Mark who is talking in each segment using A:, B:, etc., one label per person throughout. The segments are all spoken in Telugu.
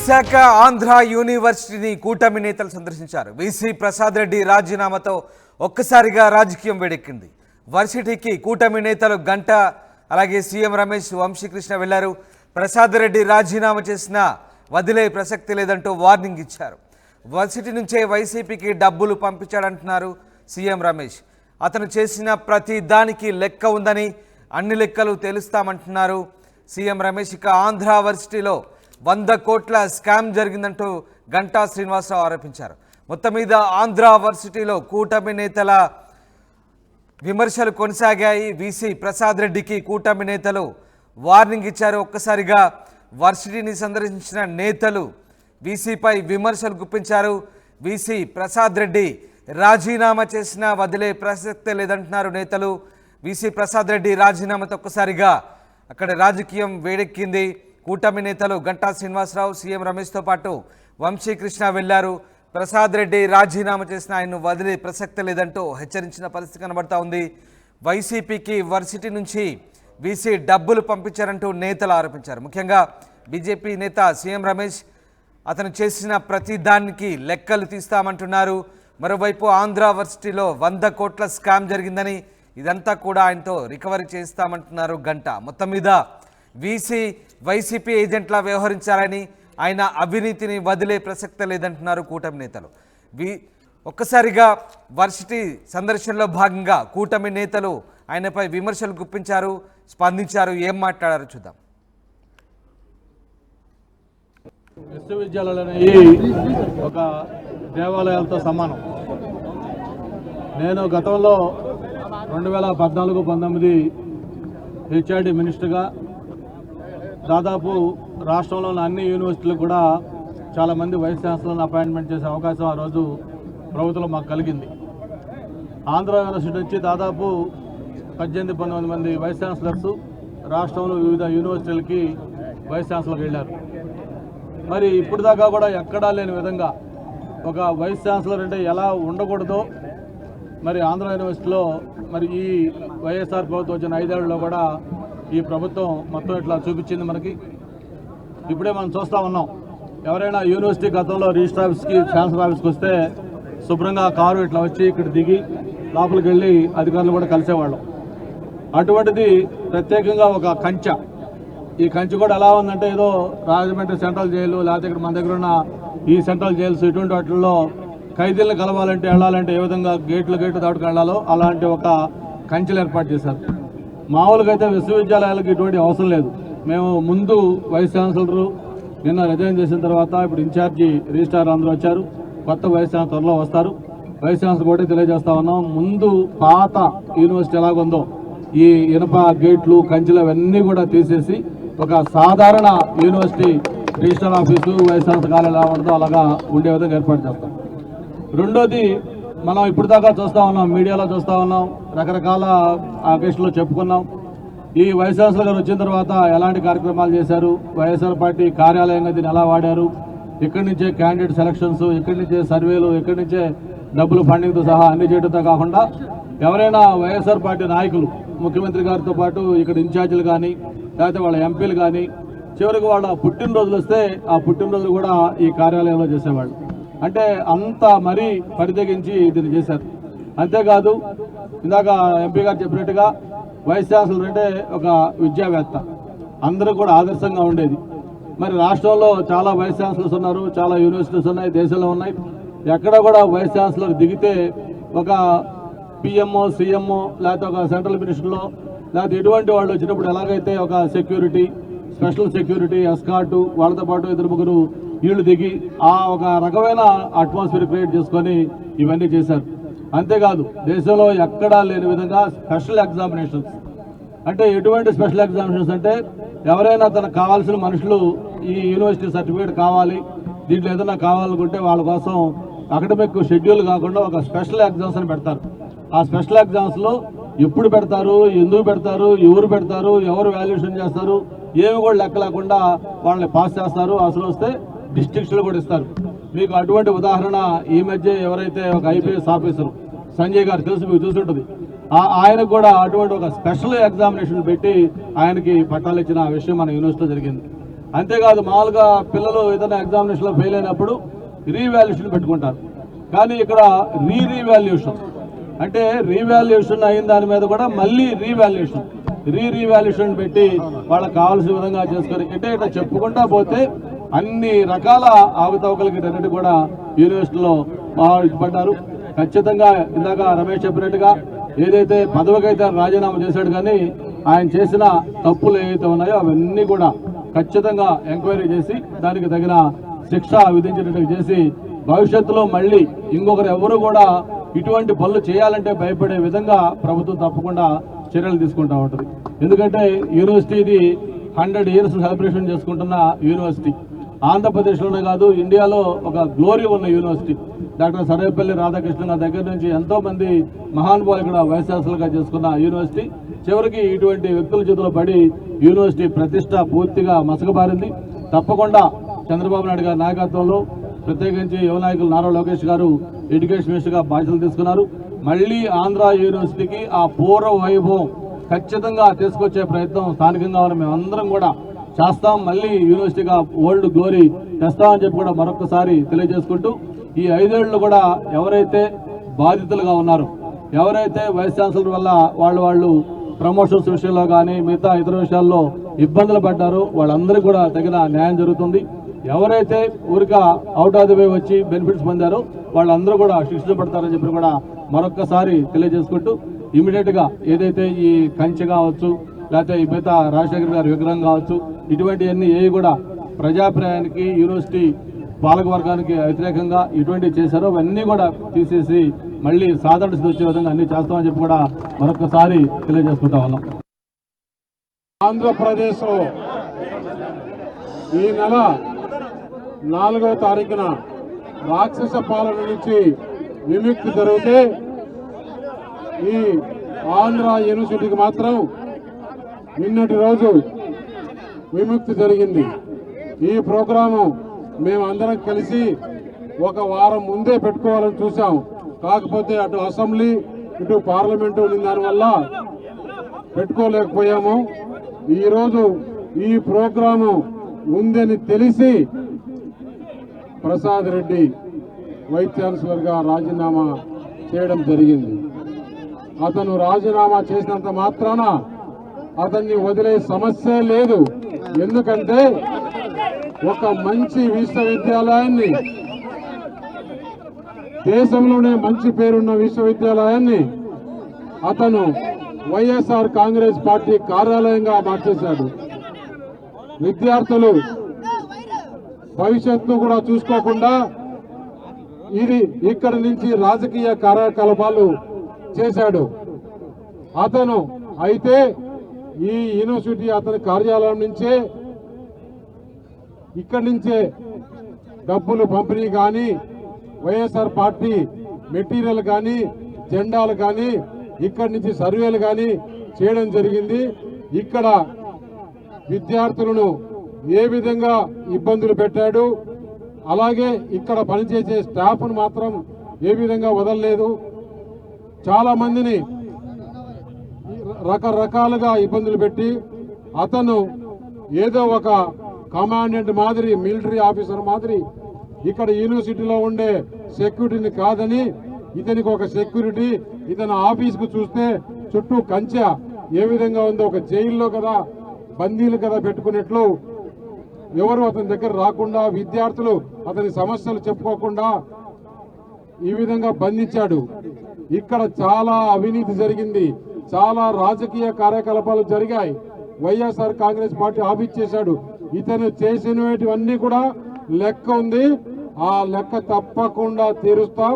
A: విశాఖ ఆంధ్ర యూనివర్సిటీని కూటమి నేతలు సందర్శించారు. వీసీ ప్రసాద్ రెడ్డి రాజీనామాతో ఒక్కసారిగా రాజకీయం వేడెక్కింది. వర్సిటీకి కూటమి నేతలు గంట అలాగే సీఎం రమేష్ వంశీకృష్ణ వెళ్లారు. ప్రసాద్ రెడ్డి రాజీనామా చేసినా వదిలే ప్రసక్తి లేదంటూ వార్నింగ్ ఇచ్చారు. వర్సిటీ నుంచే వైసీపీకి డబ్బులు పంపించాడంటున్నారు సీఎం రమేష్. అతను చేసిన ప్రతి దానికి లెక్క ఉందని, అన్ని లెక్కలు తెలుస్తామంటున్నారు సీఎం రమేష్. ఇక ఆంధ్ర వర్సిటీలో 100 కోట్ల స్కామ్ జరిగిందంటూ గంటా శ్రీనివాసరావు ఆరోపించారు. మొత్తం మీద ఆంధ్ర వర్సిటీలో కూటమి నేతల విమర్శలు కొనసాగాయి. వీసీ ప్రసాద్ రెడ్డికి కూటమి నేతలు వార్నింగ్ ఇచ్చారు. ఒక్కసారిగా వర్సిటీని సందర్శించిన నేతలు వీసీపై విమర్శలు గుప్పించారు. వీసీ ప్రసాద్ రెడ్డి రాజీనామా చేసినా వదిలే ప్రసక్తే లేదంటున్నారు నేతలు. వీసీ ప్రసాద్ రెడ్డి రాజీనామాతో ఒక్కసారిగా అక్కడ రాజకీయం వేడెక్కింది. కూటమి నేతలు గంటా శ్రీనివాసరావు, సీఎం రమేష్తో పాటు వంశీకృష్ణ వెళ్లారు. ప్రసాద్ రెడ్డి రాజీనామా చేసిన ఆయన్ను వదిలే ప్రసక్తి లేదంటూ హెచ్చరించిన పరిస్థితి కనబడతా ఉంది. వైసీపీకి వర్సిటీ నుంచి వీసీ డబ్బులు పంపించారంటూ నేతలు ఆరోపించారు. ముఖ్యంగా బీజేపీ నేత సీఎం రమేష్ అతను చేసిన ప్రతి దానికి లెక్కలు తీస్తామంటున్నారు. మరోవైపు ఆంధ్ర వర్సిటీలో 100 కోట్ల స్కామ్ జరిగిందని, ఇదంతా కూడా ఆయనతో రికవరీ చేస్తామంటున్నారు గంట. మొత్తం మీద వీసీ వైసీపీ ఏజెంట్లా వ్యవహరించారని, ఆయన అవినీతిని వదిలే ప్రసక్తి లేదంటున్నారు కూటమి నేతలు. ఒక్కసారిగా వర్సిటీ సందర్శనలో భాగంగా కూటమి నేతలు ఆయనపై విమర్శలు గుప్పించారు, స్పందించారు. ఏం మాట్లాడారు చూద్దాం.
B: విశ్వవిద్యాలయాలు అనేవి ఒక దేవాలయాలతో సమానం. నేను గతంలో 2014-19 హెచ్ఆర్డి మినిస్టర్గా దాదాపు రాష్ట్రంలోని అన్ని యూనివర్సిటీలకు కూడా చాలామంది వైస్ ఛాన్సలర్లను అపాయింట్మెంట్ చేసే అవకాశం ఆ రోజు ప్రభుత్వంలో మాకు కలిగింది. ఆంధ్ర యూనివర్సిటీ నుంచి దాదాపు 18-19 మంది వైస్ ఛాన్సలర్స్ రాష్ట్రంలో వివిధ యూనివర్సిటీలకి వైస్ ఛాన్సలర్కి వెళ్ళారు. మరి ఇప్పుడు దాకా కూడా ఎక్కడా లేని విధంగా ఒక వైస్ ఛాన్సలర్ అంటే ఎలా ఉండకూడదో మరి ఆంధ్ర యూనివర్సిటీలో మరి ఈ వైఎస్ఆర్ ప్రభుత్వం వచ్చిన 5 ఏళ్లలో కూడా ఈ ప్రభుత్వం మొత్తం ఇట్లా చూపించింది మనకి. ఇప్పుడే మనం చూస్తూ ఉన్నాం. ఎవరైనా యూనివర్సిటీ గతంలో రిజిస్టర్ ఆఫీస్కి, ఛాన్సలర్ ఆఫీస్కి వస్తే శుభ్రంగా కారు ఇట్లా వచ్చి ఇక్కడ దిగి లోపలికి వెళ్ళి అధికారులు కూడా కలిసేవాళ్ళం. అటువంటిది ప్రత్యేకంగా ఒక కంచె. ఈ కంచె కూడా ఎలా ఉందంటే ఏదో రాజమండ్రి సెంట్రల్ జైలు లేకపోతే ఇక్కడ మన దగ్గర ఉన్న ఈ సెంట్రల్ జైల్స్ ఇటువంటి వాటిల్లో ఖైదీలను కలవాలంటే వెళ్ళాలంటే ఏ విధంగా గేట్లు దాటుకు వెళ్ళాలో అలాంటి ఒక కంచెలు ఏర్పాటు చేశారు. మామూలుగా అయితే విశ్వవిద్యాలయాలకు ఇటువంటి అవసరం లేదు. మేము ముందు వైస్ ఛాన్సలరు నిన్న రిజైన్ చేసిన తర్వాత ఇప్పుడు ఇన్ఛార్జి రిజిస్ట్రార్ అందరూ వచ్చారు. కొత్త వైస్ ఛాన్సలర్ త్వరలో వస్తారు. వైస్ ఛాన్సలర్ కూడా తెలియజేస్తా ఉన్నాం. ముందు పాత యూనివర్సిటీ ఎలాగుందో ఈ ఇనప గేట్లు, కంచెలు అవన్నీ కూడా తీసేసి ఒక సాధారణ university registrar office, vice chancellor కార్యాలయం ఎలా ఉంటుందో అలాగా ఉండే విధంగా ఏర్పాటు చేస్తాం. రెండోది, మనం ఇప్పుడు దాకా చూస్తూ ఉన్నాం, మీడియాలో చూస్తూ ఉన్నాం, రకరకాల అకేషన్లో చెప్పుకున్నాం. ఈ వైస్ ఛాన్సలర్ గారు వచ్చిన తర్వాత ఎలాంటి కార్యక్రమాలు చేశారు, వైఎస్ఆర్ పార్టీ కార్యాలయంగా దీన్ని ఎలా వాడారు, ఇక్కడి నుంచే క్యాండిడేట్ సెలక్షన్స్, ఇక్కడి నుంచే సర్వేలు, ఇక్కడి నుంచే డబ్బులు ఫండింగ్తో సహా అన్ని చేయడంతో కాకుండా ఎవరైనా వైఎస్ఆర్ పార్టీ నాయకులు ముఖ్యమంత్రి గారితో పాటు ఇక్కడ ఇన్ఛార్జీలు కానీ లేకపోతే వాళ్ళ ఎంపీలు కానీ చివరికి వాళ్ళ పుట్టినరోజులు వస్తే ఆ పుట్టినరోజులు కూడా ఈ కార్యాలయంలో చేసేవాళ్ళు. అంటే అంత మరీ పరితెగించి దీన్ని చేశారు. అంతేకాదు, ఇందాక ఎంపీ గారు చెప్పినట్టుగా వైస్ ఛాన్సలర్ అంటే ఒక విద్యావేత్త, అందరూ కూడా ఆదర్శంగా ఉండేది. మరి రాష్ట్రంలో చాలా వైస్ ఛాన్సలర్స్ ఉన్నారు, చాలా యూనివర్సిటీస్ ఉన్నాయి, దేశంలో ఉన్నాయి. ఎక్కడ కూడా వైస్ ఛాన్సలర్ దిగితే ఒక పిఎంఓ, సీఎంఓ లేకపోతే ఒక సెంట్రల్ మినిస్టర్లో లేకపోతే ఎటువంటి వాళ్ళు వచ్చినప్పుడు ఎలాగైతే ఒక సెక్యూరిటీ, స్పెషల్ సెక్యూరిటీ, ఎస్కార్టు, వాళ్ళతో పాటు 2-3 వీళ్ళు దిగి ఆ ఒక రకమైన అట్మాస్ఫియర్ క్రియేట్ చేసుకొని ఇవన్నీ చేశారు. అంతేకాదు, దేశంలో ఎక్కడా లేని విధంగా స్పెషల్ ఎగ్జామినేషన్స్. అంటే ఎటువంటి స్పెషల్ ఎగ్జామినేషన్స్ అంటే ఎవరైనా తనకు కావాల్సిన మనుషులు ఈ యూనివర్సిటీ సర్టిఫికేట్ కావాలి, దీంట్లో ఏదైనా కావాలనుకుంటే వాళ్ళ కోసం అకాడమిక్ షెడ్యూల్ కాకుండా ఒక స్పెషల్ ఎగ్జామ్స్ అని పెడతారు. ఆ స్పెషల్ ఎగ్జామ్స్లో ఎప్పుడు పెడతారు, ఎందుకు పెడతారు, ఎవరు పెడతారు, ఎవరు వాల్యుయేషన్ చేస్తారు, ఏమి కూడా లెక్క లేకుండా వాళ్ళని పాస్ చేస్తారు. అసలు వస్తే డిస్ట్రిక్ట్స్లో కూడా ఇస్తారు. మీకు అటువంటి ఉదాహరణ ఈ మధ్య ఎవరైతే ఒక ఐపీఎస్ ఆఫీసర్ సంజయ్ గారు తెలుసు, మీకు చూసుంటుంది, ఆయనకు కూడా అటువంటి ఒక స్పెషల్ ఎగ్జామినేషన్ పెట్టి ఆయనకి పట్టాలు ఇచ్చిన విషయం మన యూనివర్సిటీలో జరిగింది. అంతేకాదు మామూలుగా పిల్లలు ఏదైనా ఎగ్జామినేషన్లో ఫెయిల్ అయినప్పుడు రీవాల్యుయేషన్ పెట్టుకుంటారు. కానీ ఇక్కడ రీవాల్యుయేషన్ అంటే రీవాల్యుయేషన్ అయిన దాని మీద కూడా మళ్ళీ రీవాల్యుయేషన్ పెట్టి వాళ్ళకి కావాల్సిన విధంగా చేసుకొని అంటే ఇట్లా చెప్పుకుంటా పోతే అన్ని రకాల అవకతవకలకి అన్నిటి కూడా యూనివర్సిటీలో పడ్డారు. ఖచ్చితంగా ఇందాక రమేష్ చెప్పినట్టుగా ఏదైతే పదవికైతే రాజీనామా చేశాడు కానీ ఆయన చేసిన తప్పులు ఏవైతే ఉన్నాయో అవన్నీ కూడా ఖచ్చితంగా ఎంక్వైరీ చేసి దానికి తగిన శిక్ష విధించేటట్టు చేసి భవిష్యత్తులో మళ్ళీ ఇంకొకరు ఎవరు కూడా ఇటువంటి పనులు చేయాలంటే భయపడే విధంగా ప్రభుత్వం తప్పకుండా చర్యలు తీసుకుంటూ ఉంటుంది. ఎందుకంటే యూనివర్సిటీ ఇది 100 years సెలబ్రేషన్ చేసుకుంటున్న యూనివర్సిటీ. ఆంధ్రప్రదేశ్లోనే కాదు ఇండియాలో ఒక గ్లోరీ ఉన్న యూనివర్సిటీ. డాక్టర్ సర్వేపల్లి రాధాకృష్ణ దగ్గర నుంచి ఎంతోమంది మహానుభావులు ఇక్కడ వైస్ ఛాన్సలర్గా చేసుకున్న యూనివర్సిటీ చివరికి ఇటువంటి వ్యక్తుల చేతిలో పడి యూనివర్సిటీ ప్రతిష్ట పూర్తిగా మసకబారింది. తప్పకుండా చంద్రబాబు నాయుడు గారి నాయకత్వంలో ప్రత్యేకించి యువ నాయకులు నారా లోకేష్ గారు ఎడ్యుకేషన్ మినిస్టర్గా బాధ్యతలు తీసుకున్నారు. మళ్ళీ ఆంధ్ర యూనివర్సిటీకి ఆ పూర్వ వైభవం ఖచ్చితంగా తీసుకొచ్చే ప్రయత్నం స్థానికంగా ఉన్న మేమందరం కూడా చేస్తాం. మళ్ళీ యూనివర్సిటీగా ఓల్డ్ గ్లోరీ తెస్తామని చెప్పి కూడా మరొకసారి తెలియజేసుకుంటూ ఈ 5 ఏళ్ళు కూడా ఎవరైతే బాధితులుగా ఉన్నారో ఎవరైతే వైస్ ఛాన్సలర్ వల్ల వాళ్ళు ప్రమోషన్స్ విషయంలో కానీ మిగతా ఇతర విషయాల్లో ఇబ్బందులు పడ్డారో వాళ్ళందరికీ కూడా తగిన న్యాయం జరుగుతుంది. ఎవరైతే ఊరిక అవుట్ ఆఫ్ ది వే వచ్చి బెనిఫిట్స్ పొందారో వాళ్ళందరూ కూడా శిక్షించబడతారని చెప్పి కూడా మరొక్కసారి తెలియజేసుకుంటూ ఇమీడియట్గా ఏదైతే ఈ కంచె కావచ్చు లేకపోతే ఈ మిగతా రాజశేఖర్ గారి విగ్రహం కావచ్చు ఇటువంటివన్నీ ఏవి కూడా ప్రజాప్రాయానికి యూనివర్సిటీ పాలకవర్గానికి వ్యతిరేకంగా ఇటువంటివి చేశారో అవన్నీ కూడా తీసేసి మళ్ళీ సాధారణ స్థితి వచ్చే విధంగా అన్ని చేస్తామని చెప్పి కూడా మరొకసారి తెలియజేసుకుంటా ఉన్నాం.
C: ఆంధ్రప్రదేశ్లో ఈ నెల 4వ తారీఖున రాక్షస పాలన నుంచి విముక్తి జరిగితే ఈ ఆంధ్ర యూనివర్సిటీకి మాత్రం నిన్నటి రోజు విముక్తి జరిగింది. ఈ ప్రోగ్రాము మేమందరం కలిసి ఒక వారం ముందే పెట్టుకోవాలని చూసాం. కాకపోతే అటు అసెంబ్లీ ఇటు పార్లమెంటు ఉన్న దానివల్ల పెట్టుకోలేకపోయాము. ఈరోజు ఈ ప్రోగ్రాము ఉందని తెలిసి ప్రసాద్ రెడ్డి వైస్ ఛాన్సలర్గా రాజీనామా చేయడం జరిగింది. అతను రాజీనామా చేసినంత మాత్రాన అతన్ని వదిలే సమస్య లేదు. ఎందుకంటే ఒక మంచి విశ్వవిద్యాలయాన్ని దేశంలోనే మంచి పేరున్న విశ్వవిద్యాలయాన్ని అతను వైఎస్ఆర్ కాంగ్రెస్ పార్టీ కార్యాలయంగా మార్చేశాడు. విద్యార్థులు భవిష్యత్తు కూడా చూసుకోకుండా ఇది ఇక్కడి నుంచి రాజకీయ కార్యకలాపాలు చేశాడు అతను. అయితే ఈ యూనివర్సిటీ అతని కార్యాలయం నుంచే ఇక్కడి నుంచే డబ్బులు పంపిణీ కానీ వైఎస్ఆర్ పార్టీ మెటీరియల్ కానీ జెండాలు కానీ ఇక్కడి నుంచి సర్వేలు కానీ చేయడం జరిగింది. ఇక్కడ విద్యార్థులను ఏ విధంగా ఇబ్బందులు పెట్టాడు, అలాగే ఇక్కడ పనిచేసే స్టాఫ్ను మాత్రం ఏ విధంగా వదలలేదు. చాలా మందిని రకరకాలుగా ఇబ్బందులు పెట్టి అతను ఏదో ఒక కమాండెంట్ మాదిరి మిలిటరీ ఆఫీసర్ మాదిరి ఇక్కడ యూనివర్సిటీలో ఉండే సెక్యూరిటీని కాదని ఇతనికి ఒక సెక్యూరిటీ, ఇతని ఆఫీస్కు చూస్తే చుట్టూ కంచె ఏ విధంగా ఉందో ఒక జైల్లో కదా బందీలు కదా పెట్టుకున్నట్లు ఎవరు అతని దగ్గర రాకుండా విద్యార్థులు అతని సమస్యలు చెప్పుకోకుండా ఈ విధంగా బంధించాడు. ఇక్కడ చాలా అవినీతి జరిగింది, చాలా రాజకీయ కార్యకలాపాలు జరిగాయి. వైఎస్ఆర్ కాంగ్రెస్ పార్టీ ఆఫీస్ చేశాడు. ఇతను చేసినవన్నీ కూడా లెక్క ఉంది, ఆ లెక్క తప్పకుండా తీరుస్తాం.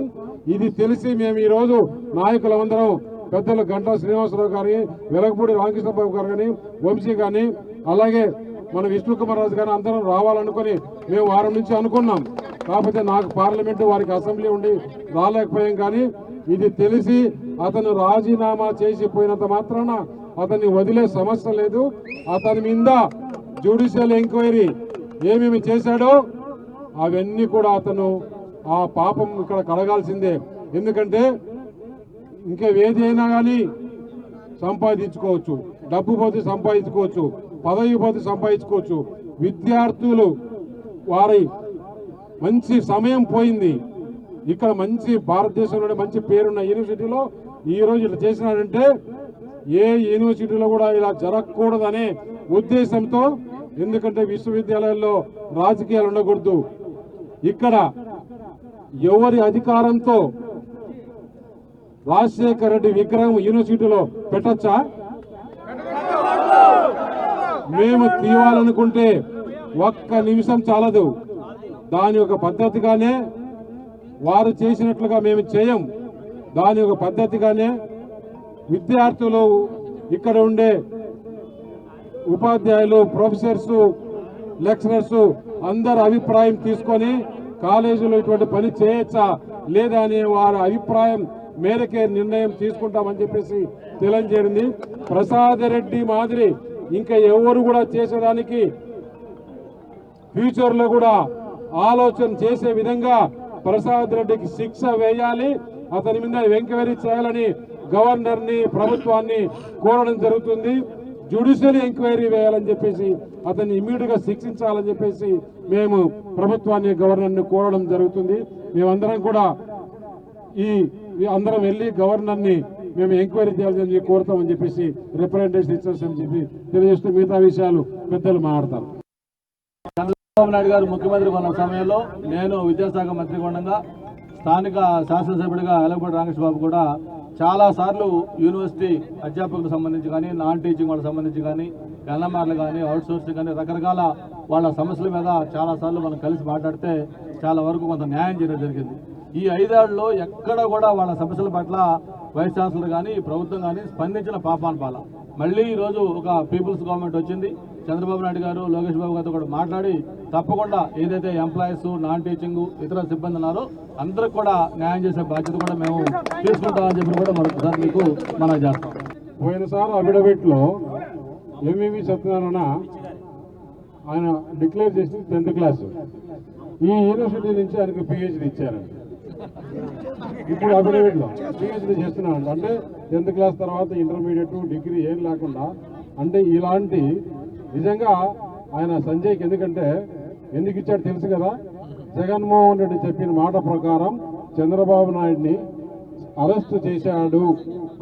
C: ఇది తెలిసి మేము ఈరోజు నాయకులందరం పెద్దలు గంటా శ్రీనివాసరావు గారి, వెలగపూడి రామకృష్ణబాబు గారు కానీ, వంశీ కానీ, అలాగే మన విష్ణు కుమార్ రాజు గారు అందరం రావాలనుకుని మేము వారం నుంచి అనుకున్నాం. కాకపోతే నాకు పార్లమెంటు వారికి అసెంబ్లీ ఉండి రాలేకపోయాం. కానీ ఇది తెలిసి అతను రాజీనామా చేసిపోయినంత మాత్రాన అతన్ని వదిలే సమస్య లేదు. అతని మీద జ్యుడిషియల్ ఎంక్వైరీ ఏమేమి చేశాడో అవన్నీ కూడా అతను ఆ పాపం ఇక్కడ కడగాల్సిందే. ఎందుకంటే ఇంకా ఏది అయినా కానీ సంపాదించుకోవచ్చు, డబ్బు పోతే సంపాదించుకోవచ్చు, పదవి పోతే సంపాదించుకోవచ్చు. విద్యార్థులు వారి మంచి సమయం పోయింది. ఇక్కడ మంచి భారతదేశంలోనే మంచి పేరున్న యూనివర్సిటీలో ఈ రోజు ఇట్లా చేసినాడంటే ఏ యూనివర్సిటీలో కూడా ఇలా జరగకూడదనే ఉద్దేశంతో, ఎందుకంటే విశ్వవిద్యాలయాల్లో రాజకీయాలు ఉండకూడదు. ఇక్కడ ఎవరి అధికారంతో రాజశేఖర రెడ్డి విగ్రహం యూనివర్సిటీలో పెట్టచ్చా? మేము తీయాలనుకుంటే ఒక్క నిమిషం చాలదు. దాని ఒక పద్ధతిగానే వారు చేసినట్లుగా మేము చేయం. దాని ఒక పద్ధతిగానే విద్యార్థులు, ఇక్కడ ఉండే ఉపాధ్యాయులు, ప్రొఫెసర్స్, లెక్చరర్స్ అందరు అభిప్రాయం తీసుకొని కాలేజీలో ఇటువంటి పని చేయొచ్చా లేదా అనే వారి అభిప్రాయం మేరకే నిర్ణయం తీసుకుంటామని చెప్పేసి తెలియజేరింది. ప్రసాద్ రెడ్డి మాదిరి ఇంకా ఎవరు కూడా చేసేదానికి ఫ్యూచర్ లో కూడా ఆలోచన చేసే విధంగా ప్రసాద్ రెడ్డికి శిక్ష వేయాలి, అతని మీద ఎంక్వైరీ చేయాలని గవర్నర్ ని, ప్రభుత్వాన్ని కోరడం జరుగుతుంది. జ్యుడిషియల్ ఎంక్వైరీ వేయాలని చెప్పేసి అతన్ని ఇమ్మీడియట్ గా శిక్షించాలని చెప్పేసి మేము ప్రభుత్వాన్ని, గవర్నర్ ని కోరడం జరుగుతుంది. మేమందరం కూడా అందరం వెళ్ళి గవర్నర్ ని మేము ఎంక్వైరీ చేయాలని కోరుతామని చెప్పేసి రిప్రజెంటేషన్ ఇచ్చేస్తామని చెప్పి తెలియజేస్తూ మిగతా విషయాలు పెద్దలు మాట్లాడతారు.
B: చంద్రబాబు నాయుడు గారు ముఖ్యమంత్రి ఉన్న సమయంలో నేను విద్యాశాఖ మంత్రిగా ఉండగా స్థానిక శాసనసభ్యుడిగా ఎలగపూడి రామకృష్ణ బాబు కూడా చాలాసార్లు యూనివర్సిటీ అధ్యాపకులకు సంబంధించి కానీ, నాన్ టీచింగ్ వాళ్ళకి సంబంధించి కానీ, ఎన్ఎంఆర్లు కానీ, అవుట్సోర్సింగ్ కానీ రకరకాల వాళ్ళ సమస్యల మీద చాలాసార్లు మనం కలిసి మాట్లాడితే చాలా వరకు కొంత న్యాయం చేయడం జరిగింది. ఈ 5 ఏళ్లలో ఎక్కడ కూడా వాళ్ళ సమస్యల పట్ల వైస్ ఛాన్సలర్ కానీ, ప్రభుత్వం కానీ స్పందించిన పాపాన్ పాల. మళ్ళీ ఈరోజు ఒక పీపుల్స్ గవర్నమెంట్ వచ్చింది. చంద్రబాబు నాయుడు గారు, లోకేష్ బాబు గారితో కూడా మాట్లాడి తప్పకుండా ఏదైతే ఎంప్లాయీస్, నాన్ టీచింగ్, ఇతర సిబ్బంది ఉన్నారో అందరికి కూడా న్యాయం చేసే బాధ్యత కూడా మేము తీసుకుంటామని చెప్పి కూడా మరొకసారి మీకు మనం చేస్తాం.
C: పోయినసారి అఫిడవిట్ లో ఎంఈవి సత్యనారాయణ ఆయన డిక్లేర్ చేసింది 10th క్లాస్. ఈ యూనివర్సిటీ నుంచి ఆయనకు పిహెచ్డి ఇచ్చారు. ఇప్పుడు అఫిడవిట్ లో పిహెచ్డి చేస్తున్నాడు అంటే 10th క్లాస్ తర్వాత ఇంటర్మీడియట్, డిగ్రీ ఏం లేకుండా. అంటే ఇలాంటి నిజంగా ఆయన సంజయ్కి ఎందుకు ఇచ్చాడు తెలుసు కదా. జగన్మోహన్ రెడ్డి చెప్పిన మాట ప్రకారం చంద్రబాబు నాయుడిని అరెస్ట్ చేశాడు,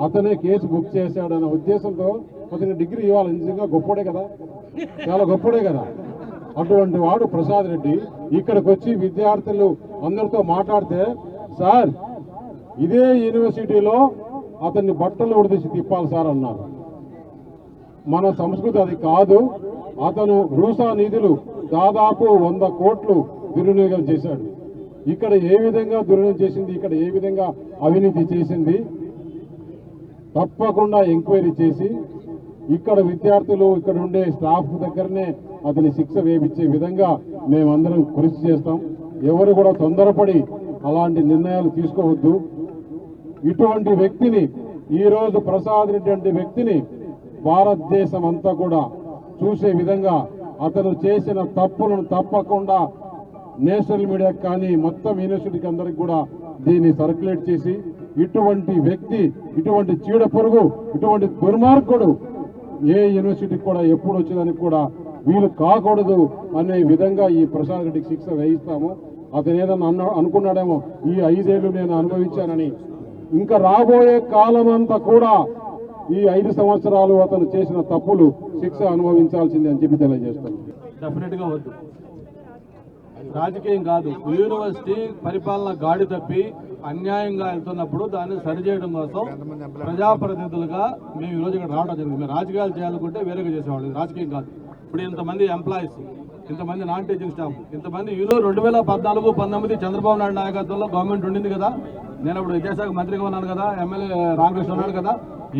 C: అతనే కేసు బుక్ చేశాడు అనే ఉద్దేశంతో అతనికి డిగ్రీ ఇవ్వాలి. నిజంగా గొప్పడే కదా, చాలా గొప్పడే కదా. అటువంటి వాడు ప్రసాద్ రెడ్డి ఇక్కడికి వచ్చి విద్యార్థులు అందరితో మాట్లాడితే, సార్ ఇదే యూనివర్సిటీలో అతన్ని బట్టలు ఉడిదీసి తిప్పాలి సార్ అన్నారు. మన సంస్కృతి అది కాదు. అతను రూసా నిధులు దాదాపు 100 కోట్లు దుర్వినియోగం చేశాడు. ఇక్కడ ఏ విధంగా దుర్వినియోగం చేసింది, ఇక్కడ ఏ విధంగా అవినీతి చేసింది తప్పకుండా ఎంక్వైరీ చేసి ఇక్కడ విద్యార్థులు, ఇక్కడ ఉండే స్టాఫ్ దగ్గరనే అతని శిక్ష వేయించే విధంగా మేమందరం కృషి చేస్తాం. ఎవరు కూడా తొందరపడి అలాంటి నిర్ణయాలు తీసుకోవద్దు. ఇటువంటి వ్యక్తిని, ఈరోజు ప్రసాద్ రెడ్డి అంటే వ్యక్తిని భారతదేశం అంతా కూడా చూసే విధంగా అతను చేసిన తప్పులను తప్పకుండా నేషనల్ మీడియాకి కానీ మొత్తం యూనివర్సిటీకి అందరికి కూడా దీన్ని సర్క్యులేట్ చేసి, ఇటువంటి వ్యక్తి, ఇటువంటి చీడ పురుగు, ఇటువంటి దుర్మార్గుడు ఏ యూనివర్సిటీకి కూడా ఎప్పుడు వచ్చేదానికి కూడా వీలు కాకూడదు అనే విధంగా ఈ ప్రసాద్ రెడ్డికి శిక్ష వేయిస్తాము. అతను ఏదన్నా అనుకున్నాడేమో ఈ 5 ఏళ్లు నేను అనుభవించానని. ఇంకా రాబోయే కాలం అంతా కూడా ఈ 5 సంవత్సరాలు అతను చేసిన తప్పులు శిక్ష అనుభవించాల్సిందే అని చెప్పి తెలియజేస్తాను.
B: డెఫినెట్ గా వద్దు, రాజకీయం కాదు. యూనివర్సిటీ పరిపాలన గాడి తప్పి అన్యాయంగా వెళ్తున్నప్పుడు దాన్ని సరిచేయడం కోసం ప్రజాప్రతినిధులుగా మేము ఈరోజు ఇక్కడ రావడం జరిగింది. మేము రాజకీయాలు చేయాలనుకుంటే వేరేగా చేసేవాళ్ళు, రాజకీయం కాదు. ఇప్పుడు ఇంతమంది ఎంప్లాయీస్, ఇంతమంది నాన్ టీచింగ్ స్టాఫ్, ఇంతమంది 2014-19 చంద్రబాబు నాయుడు నాయకత్వంలో గవర్నమెంట్ ఉండింది కదా. నేను అప్పుడు విద్యాశాఖ మంత్రిగా ఉన్నాను కదా, ఎమ్మెల్యే రామకృష్ణ ఉన్నాడు కదా.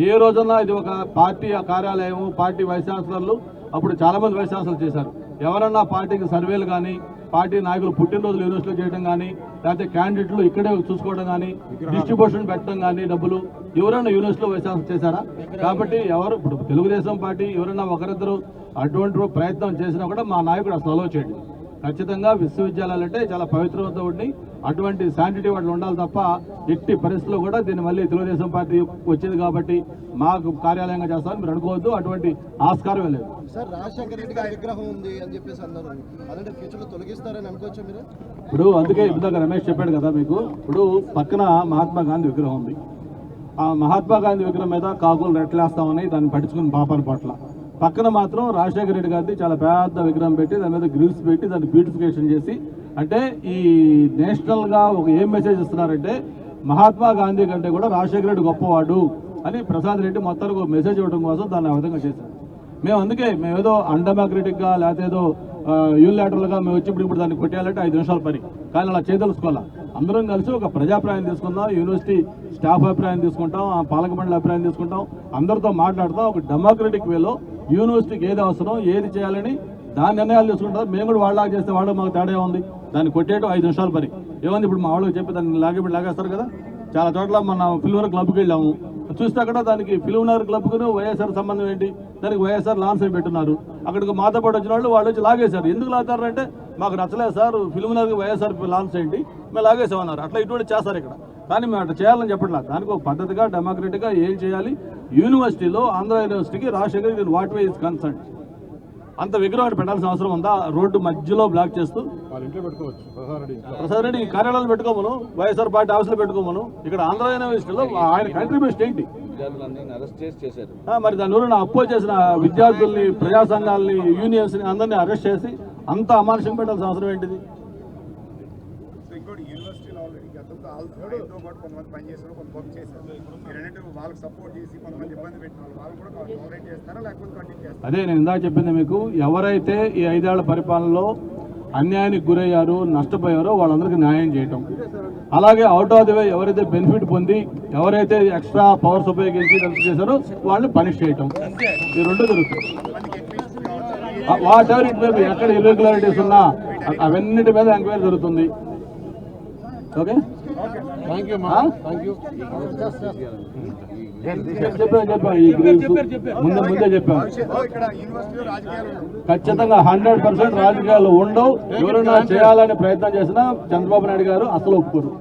B: ఏ రోజున్నా ఇది ఒక పార్టీ కార్యాలయం, పార్టీ వైస్ ఛాన్సలర్లు, అప్పుడు చాలా మంది వైస్ ఛాన్సలర్ చేశారు. ఎవరన్నా పార్టీకి సర్వేలు కానీ, పార్టీ నాయకులు పుట్టినరోజులు యూనివర్సిటీలో చేయడం కానీ, లేకపోతే క్యాండిడేట్లు ఇక్కడే చూసుకోవడం కానీ, డిస్ట్రిబ్యూషన్ పెట్టడం కానీ, డబ్బులు ఎవరైనా యూనివర్సిటీలో వైస్ ఛాన్సలర్ చేశారా? కాబట్టి ఎవరు ఇప్పుడు తెలుగుదేశం పార్టీ ఎవరైనా ఒకరిద్దరు అటువంటి ప్రయత్నం చేసినా కూడా మా నాయకుడు అసలు అలో చేయడం. ఖచ్చితంగా విశ్వవిద్యాలయాలు అంటే చాలా పవిత్రత ఉండి అటువంటి శాంటిటీ వాళ్ళు ఉండాలి తప్ప ఎట్టి పరిస్థితుల్లో కూడా దీన్ని మళ్ళీ తెలుగుదేశం పార్టీ వచ్చింది కాబట్టి మాకు కార్యాలయంగా చేస్తామని మీరు అనుకోవద్దు. అటువంటి ఆస్కారమే లేదు.
D: సార్ రాజశేఖర రెడ్డి గారి విగ్రహం ఉంది అని చెప్పేసి అన్నారు, అదంటే ఫ్యూచర్లో తొలగిస్తారని అనుకోవచ్చు మీరు?
B: ఇప్పుడు అందుకే ఇందాక రమేష్ చెప్పాడు కదా మీకు, ఇప్పుడు పక్కన మహాత్మా గాంధీ విగ్రహం ఉంది. ఆ మహాత్మా గాంధీ విగ్రహం మీద కాకులు రెట్లేస్తామని దాన్ని పట్టించుకుని పాపన పట్ల, పక్కన మాత్రం రాజశేఖర రెడ్డి గారిది చాలా పెద్ద విగ్రహం పెట్టి దాని మీద గ్రిల్స్ పెట్టి దాన్ని బ్యూటిఫికేషన్ చేసి, అంటే ఈ నేషనల్గా ఒక ఏం మెసేజ్ ఇస్తున్నారంటే మహాత్మా గాంధీ కంటే కూడా రాజశేఖర రెడ్డి గొప్పవాడు అని ప్రసాద్ రెడ్డి మొత్తానికి ఒక మెసేజ్ ఇవ్వడం కోసం దాన్ని ఆ విధంగా చేశారు. మేము ఏదో అన్డెమోక్రటిక్గా లేకపోతే ఏదో యూనిలాటరల్గా మేము వచ్చి ఇప్పుడు దాన్ని కొట్టేయాలంటే 5 నిమిషాల పని, కానీ అలా చేయదలుచుకోవాలా. అందరం కలిసి ఒక ప్రజాభిప్రాయం తీసుకుందాం, యూనివర్సిటీ స్టాఫ్ అభిప్రాయం తీసుకుంటాం, ఆ పాలక మండలి అభిప్రాయం తీసుకుంటాం, అందరితో మాట్లాడతాం. ఒక డెమోక్రటిక్ వేలో యూనివర్సిటీకి ఏది అవసరం ఏది చేయాలని దాని నిర్ణయాలు తీసుకుంటాం. మేము కూడా వాళ్ళలాగా చేస్తే వాళ్ళు మాకు తేడా ఉంది. దాన్ని కొట్టేయడం 5 నిమిషాల పని ఏముంది. ఇప్పుడు మా వాళ్ళకి చెప్పి దాన్ని లాగేస్తారు కదా. చాలా చోట్ల మన ఫిల్మ్ క్లబ్కి వెళ్ళాము, చూస్తే అక్కడ దానికి ఫిల్మ్ నగర్ క్లబ్కు వైఎస్ఆర్ సంబంధం ఏంటి, దానికి వైఎస్ఆర్ లాన్స్ అయి పెట్టున్నారు. అక్కడికి మాతో పాటు వచ్చిన వాళ్ళు వచ్చి లాగేశారు. ఎందుకు లాగుతారంటే మాకు నచ్చలేదు సార్, ఫిల్మ్ నగర్కి వైఎస్ఆర్ లాన్స్ ఏంటి, మేము లాగేసామన్నారు. అట్లా ఇటువంటి చేస్తారు ఇక్కడ. కానీ మేము అట్లా చేయాలని చెప్పట్లేదు. దానికి ఒక పద్ధతిగా డెమోక్రటిక్గా ఏం చేయాలి. యూనివర్సిటీలో ఆంధ్ర యూనివర్సిటీకి Rajasekhar what way is concern అంత విగ్రహం పెట్టాల్సిన అవసరం ఉందా? రోడ్డు మధ్యలో బ్లాక్ చేస్తూ ప్రసాద్ రెడ్డి కార్యాలయాలు పెట్టుకోమను, వైఎస్ఆర్ పార్టీ ఆఫీసులో పెట్టుకోమను. ఇక్కడ ఆంధ్ర యూనివర్సిటీలో ఆయన కంట్రిబ్యూషన్ ఏంటి? మరి దాని ఊరిని అపోజ్ చేసిన విద్యార్థుల్ని, ప్రజా సంఘాలని, యూనియన్స్ని అందరినీ అరెస్ట్ చేసి అంత అమానుషంగా పెట్టాల్సిన అవసరం ఏంటిది? అదే నేను ఇందాక చెప్పింది మీకు, ఎవరైతే ఈ 5 ఏళ్ల పరిపాలనలో అన్యాయానికి గురయ్యారో నష్టపోయారో వాళ్ళందరికీ న్యాయం చేయటం, అలాగే అవుట్ ఆఫ్ ది వే ఎవరైతే బెనిఫిట్ పొంది ఎవరైతే ఎక్స్ట్రా పవర్స్ ఉపయోగించి రద్దు చేశారో వాళ్ళని పనిష్ చేయటం, ఈ 2 జరుగుతుంది. What ever it may be, ఎక్కడ ఇర్రెగ్యులారిటీస్ ఉన్నా అవన్నిటి మీద ఎంక్వైరీ జరుగుతుంది. ఓకే, ముందే చెప్పాను. ఖచ్చితంగా 100% రాజకీయాలు ఉండవు. ఎవరైనా చేయాలని ప్రయత్నం చేసినా చంద్రబాబు నాయుడు గారు అసలు ఒప్పుకోరు.